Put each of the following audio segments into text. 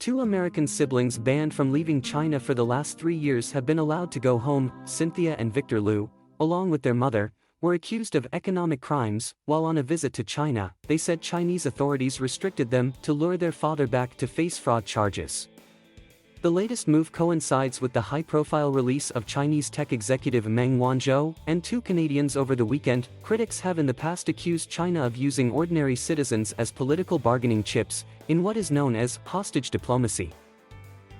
Two American siblings banned from leaving China for the last 3 years have been allowed to go home. Cynthia and Victor Liu, along with their mother, were accused of economic crimes while on a visit to China. They said Chinese authorities restricted them to lure their father back to face fraud charges. The latest move coincides with the high-profile release of Chinese tech executive Meng Wanzhou and two Canadians over the weekend. Critics have in the past accused China of using ordinary citizens as political bargaining chips in what is known as hostage diplomacy.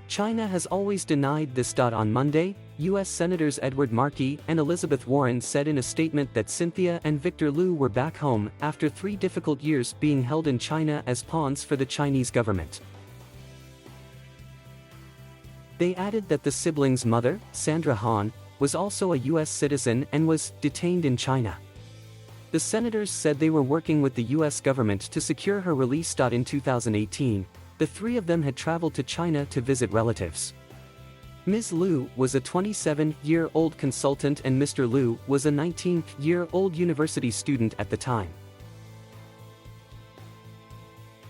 China has always denied this. On Monday, U.S. Senators Edward Markey and Elizabeth Warren said in a statement that Cynthia and Victor Liu were back home after 3 difficult years being held in China as pawns for the Chinese government. They added that the siblings' mother, Sandra Han, was also a U.S. citizen and was detained in China. The senators said they were working with the U.S. government to secure her release. In 2018, the 3 of them had traveled to China to visit relatives. Ms. Liu was a 27-year-old consultant and Mr. Liu was a 19-year-old university student at the time.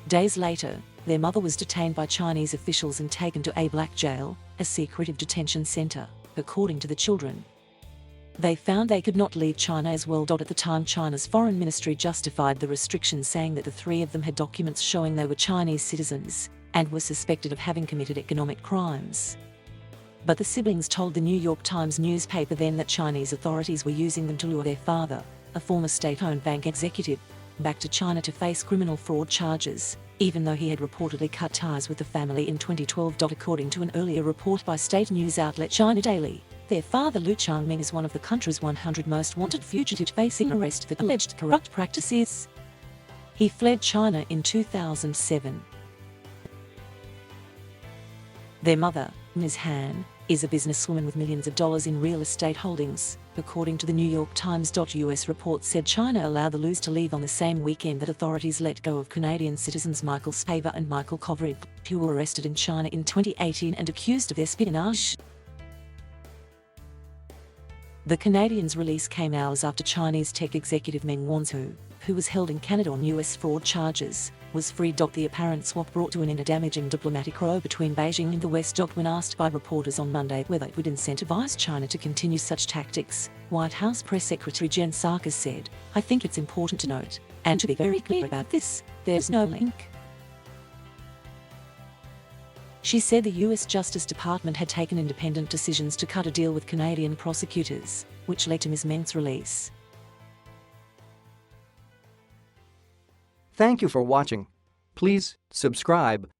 Days later, their mother was detained by Chinese officials and taken to a black jail, a secretive detention center, according to the children. They found they could not leave China as well. At the time, China's foreign ministry justified the restrictions, saying that the 3 of them had documents showing they were Chinese citizens and were suspected of having committed economic crimes. But the siblings told the New York Times newspaper then that Chinese authorities were using them to lure their father, a former state-owned bank executive, back to China to face criminal fraud charges, even though he had reportedly cut ties with the family in 2012. According to an earlier report by state news outlet China.They, their father Liu Changming is one of the country's 100 most wanted fugitives facing arrest for alleged corrupt practices. He fled China in 2007. Their mother, Ms. Han, is a businesswoman with millions of dollars in real estate holdings. According to the New York Times, U.S. report said China allowed the Lius to leave on the same weekend that authorities let go of Canadian citizens Michael Spavor and Michael Kovrig, who were arrested in China in 2018 and accused of espionage. The Canadians' release came hours after Chinese tech executive Meng Wanzhou, who was held in Canada on U.S. fraud charges, was freed. The apparent swap brought to an end a damaging diplomatic row between Beijing and the West. When asked by reporters on Monday whether it would incentivize China to continue such tactics, White House Press Secretary Jen Psaki said, "I think it's important to note, and to be very clear about this, there's no link." She said the U.S. Justice Department had taken independent decisions to cut a deal with Canadian prosecutors, which led to Ms. Meng's release. Thank you for watching. Please subscribe.